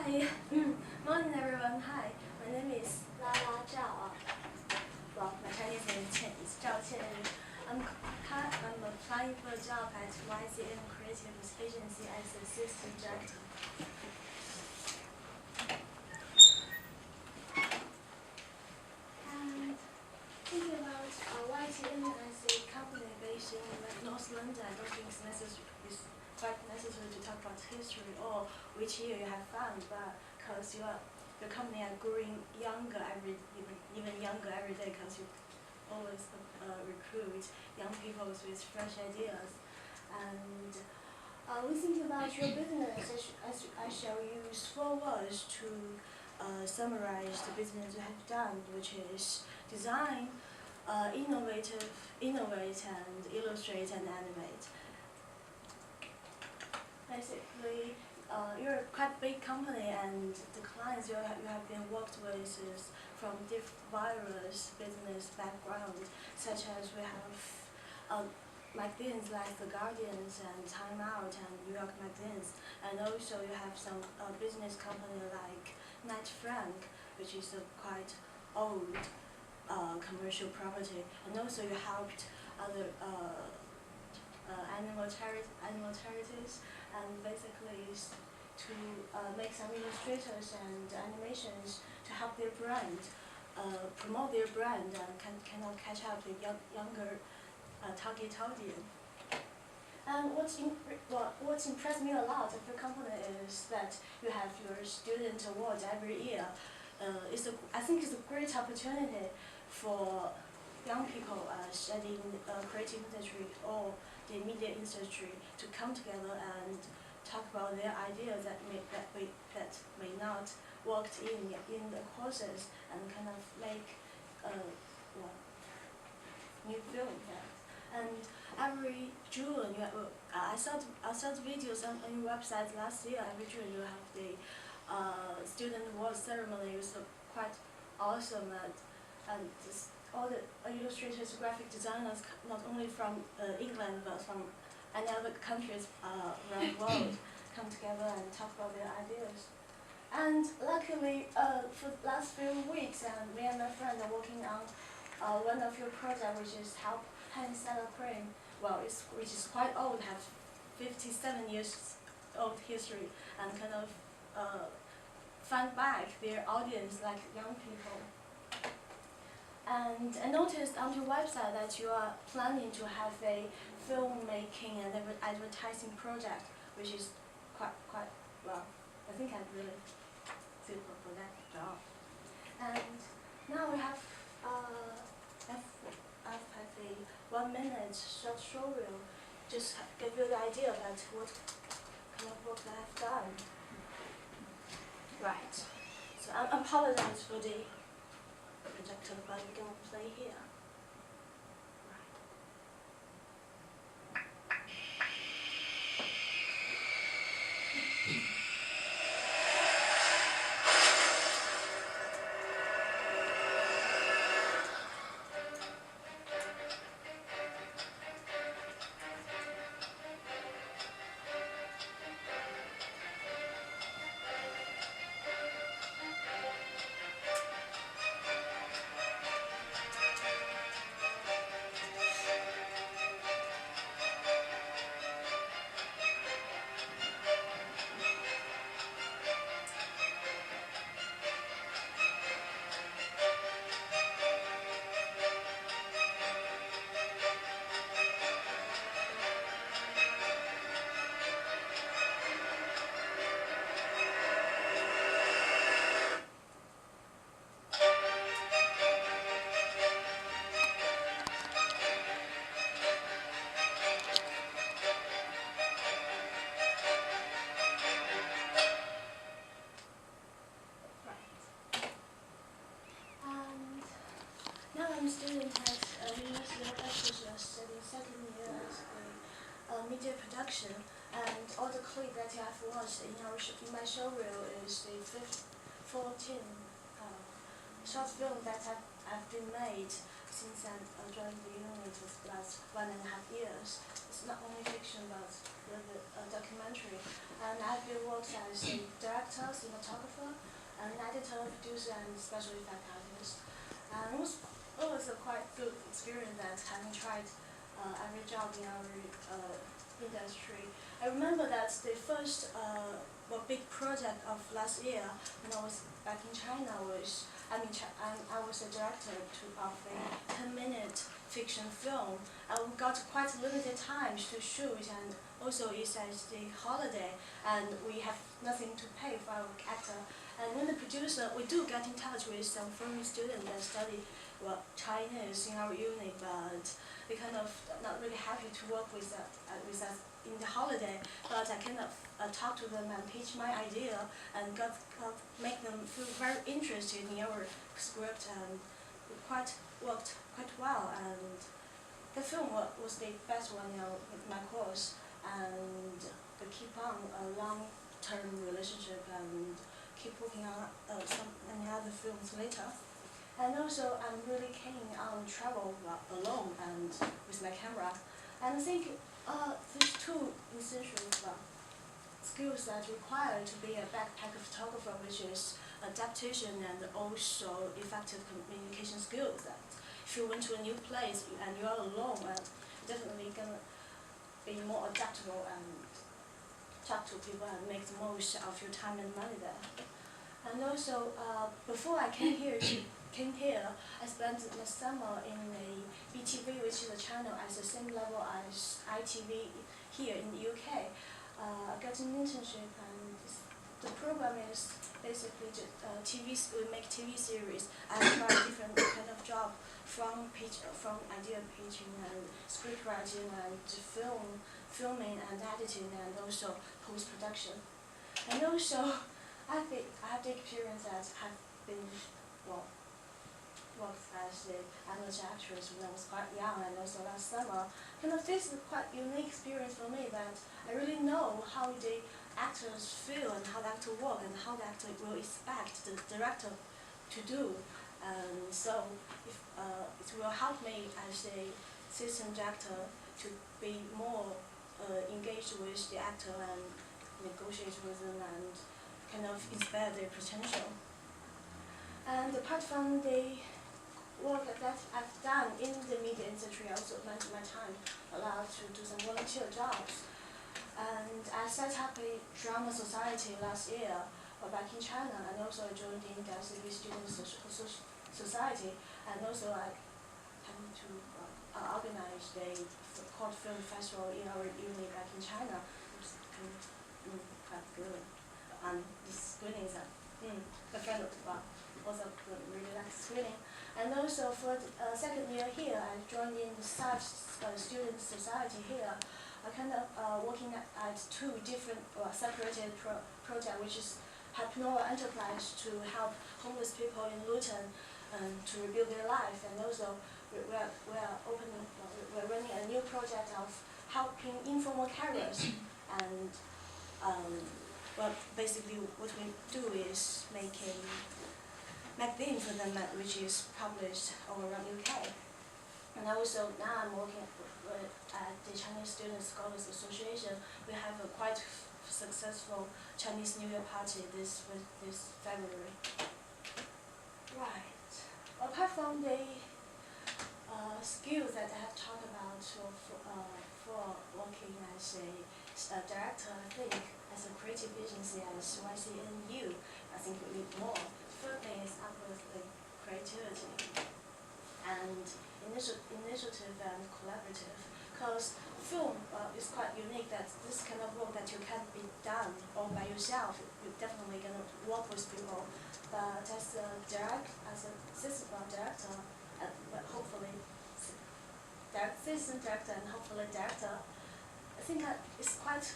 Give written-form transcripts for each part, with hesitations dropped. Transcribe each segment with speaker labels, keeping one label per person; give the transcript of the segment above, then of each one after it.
Speaker 1: Hey, morning everyone. Hi, my name is Lala Zhao. Well, my Chinese name is Zhao Qianyu. I'm applying for a job at YCM Creative Agency as assistant director. And thinking about YCM as a company based in North London, I don't think it's quite necessary to talk about history or which year you have found, but because your company are growing younger even younger every day, because you always recruit young people with fresh ideas. And we think about your business. I shall use 4 words to summarize the business you have done, which is design, innovate, and illustrate and animate. Basically, you're a quite big company, and the clients you have been worked with is from various business backgrounds, such as we have magazines like The Guardians and Time Out and New York magazines, and also you have some business company like Knight Frank, which is a quite old commercial property, and also you helped other animal charities, and basically to make some illustrators and animations to help their brand, promote their brand, and cannot catch up with younger target audience. And what's impressed me a lot of your company is that you have your student awards every year. I think it's a great opportunity for young people studying creative industry or the media industry to come together and talk about their ideas that may not worked in the courses, and kind of make new film. And every June, I saw the videos on your website last year. Every June you have the student award ceremony. It was quite awesome, and all the illustrators, graphic designers, not only from England but from any other countries around the world, come together and talk about their ideas. And luckily, for the last few weeks, me and my friend are working on one of your projects, which is Help Hand Salad Cream. Well, which is quite old, have 57 years old history, and kind of find back their audience, like young people. And I noticed on your website that you are planning to have a filmmaking and advertising project, which is quite well. I think I'm really suitable for that job. And now we have a 1-minute short showreel, just give you the idea about what kind of work I have done. Right. So I apologize for the projector, but we're going to play here. I'm a student at University of Exeter, studying second year as a media production, and all the clip that you have watched in my showreel is the 14 short film that have been made since I joined the uni it was last 1.5 years. It's not only fiction but a documentary. And I've been worked as a director, cinematographer, an editor, producer, and special effect artist. And it was a quite good experience that having tried every job in our industry. I remember that the first big project of last year when I was back in China was, I was a director of a 10-minute fiction film. We got quite limited time to shoot, and also it's as the holiday, and we have nothing to pay for our actor. And when the producer, we do get in touch with some foreign students that study Chinese in our unit, but they kind of not really happy to work with us in the holiday. But I kind of talk to them and pitch my idea and make them feel very interested in our script, and it worked quite well. And the film was the best one in my course, and we keep on a long-term relationship and keep working on any other films later. And also, I'm really keen on travel alone and with my camera. And I think these two essential skills that require to be a backpacker photographer, which is adaptation and also effective communication skills. That if you went to a new place and you are alone, you're definitely gonna be more adaptable and talk to people and make the most of your time and money there. And also, before I came here, I spent the summer in a BTV, which is a channel at the same level as ITV here in the UK. I got an internship, and the program is basically just we make TV series. I try different kind of job from idea pitching and script writing and filming and editing and also post-production. And also, I have the experience that have been worked as an amateur actress when I was quite young, and also last summer. Kind of this is quite unique experience for me, that I really know how the actors feel and how the actor work and how the actor will expect the director to do. So it will help me as a assistant director to be more engaged with the actor and negotiate with them and kind of inspire their potential. And apart from the work that I've done in the media industry, I also spent my time allowed to do some volunteer jobs. And I set up a drama society last year back in China, and also I joined the LCB Student Society, and also I had to organize the Court Film Festival in our uni back in China. It's quite good. And the screenings are a friend of also really like screening. And also for the second year here, I joined in the student society here. I kind of working at two different separated projects, which is Hypnora Enterprise to help homeless people in Luton to rebuild their life, and also we're running a new project of helping informal carers. And basically what we do is make a magazine for them, which is published all around UK. And also now I'm working at the Chinese Student Scholars Association. We have a quite successful Chinese New Year party this February. Right. Apart from the skills that I have talked about for working as a director, I think as a creative agency as YCNU, I think we need more. First thing is uplift creativity and initiative and collaborative. Because film is quite unique, that this kind of work that you can't be done all by yourself. You're definitely gonna work with people. But as a assistant director, hopefully assistant director and hopefully director, I think it's quite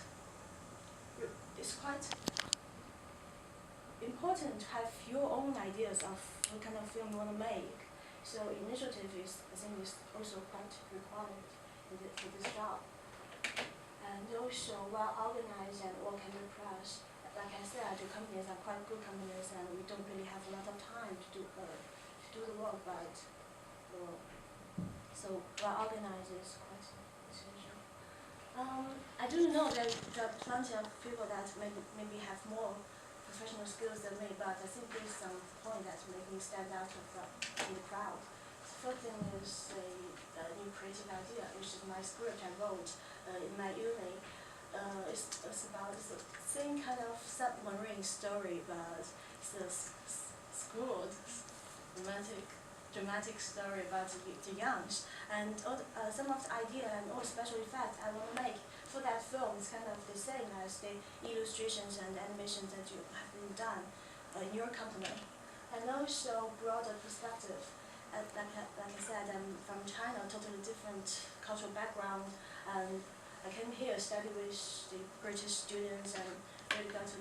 Speaker 1: important to have your own ideas of what kind of film you want to make. So initiative I think is also quite required for this job. And also well organized and work in the press. Like I said, the companies are quite good companies, and we don't really have a lot of time to do the work, but So organize is quite essential. I do know that there are plenty of people that maybe have more professional skills than me, but I think there's some point that make me stand out in the crowd. The first thing is a new creative idea, which is my script I wrote in my uni. It's about the same kind of submarine story, but it's a screwed, dramatic story about the youngs. And some of the idea and all special effects I want to make for that film is kind of the same as the illustrations and animations that you have been done in your company. And also broader perspective. Like I said, I'm from China, totally different cultural background, and I came here study with the British students and really got a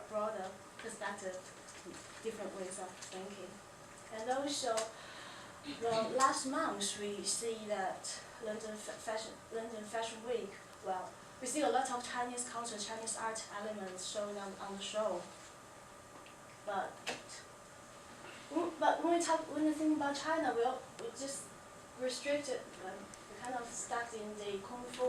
Speaker 1: broader perspective, different ways of thinking. And also, well, last month we see that London Fashion Week. Well, we see a lot of Chinese culture, Chinese art elements shown on the show. But when we think about China, we just restricted, we kind of stuck in the kung fu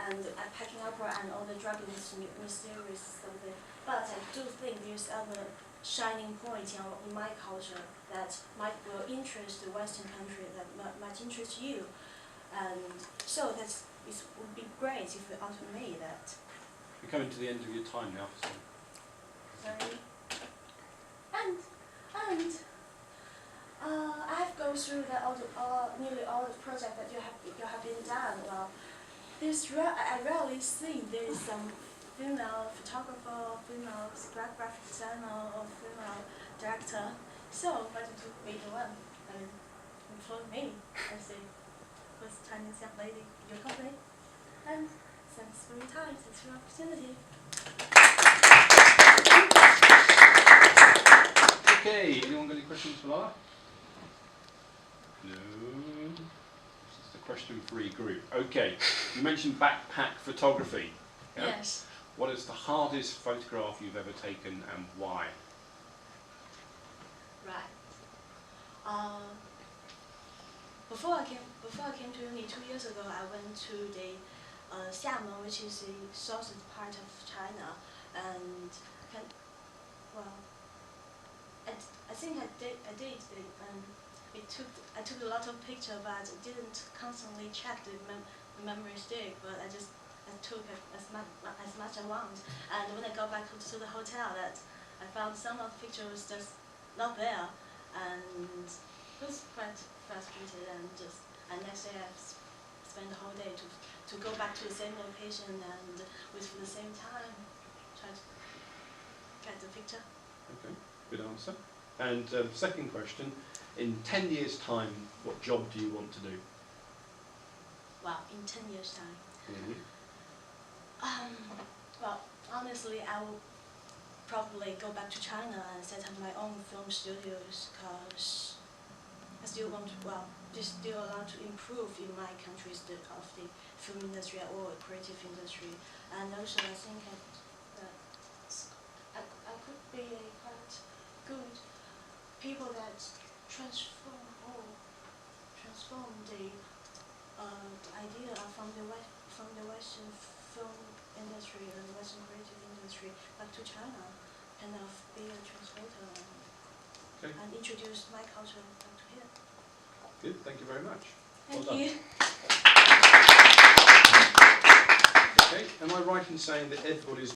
Speaker 1: and packing opera and all the dragons, mysterious something. But I do think there's other shining point in my culture that will interest the Western country, that might interest you. And so it would be great if you answer me that.
Speaker 2: We're coming to the end of your time now, so.
Speaker 1: Sorry. And I have gone through nearly all the projects that you have been done. Well, I rarely see there is some female photographer, female graphic designer, or female director. So why don't you be the one and employ me as the first Chinese young lady in your company? And thanks for your time, thanks for your opportunity.
Speaker 2: Okay, anyone got any questions for Lala? No. This is the question-free group. Okay, you mentioned backpack photography. Yeah?
Speaker 1: Yes.
Speaker 2: What is the hardest photograph you've ever taken and why?
Speaker 1: Right. Before I came to uni 2 years ago, I went to the Xiamen, which is the southern part of China, and I think I did. I took a lot of pictures, but I didn't constantly check the memory stick. But I took as much I want. And when I got back to the hotel, that I found some of the pictures just not there, and it was quite frustrated. And next day I spent the whole day to go back to the same location and with the same time try to get the picture.
Speaker 2: Okay, good answer. And second question, in 10 years' time, what job do you want to do?
Speaker 1: Well, in 10 years' time.
Speaker 2: Mm-hmm.
Speaker 1: Well, honestly, I will probably go back to China and set up my own film studios, because I still want to, there's still a lot to improve in my country of the film industry or creative industry. And also I think I could be a quite good people that transform the idea from the Western film industry and Western creative industry back to China, kind of be a translator and introduce my culture back to here.
Speaker 2: Good, thank you very much.
Speaker 1: Thank
Speaker 2: well
Speaker 1: you.
Speaker 2: Okay, am I right in saying that everybody's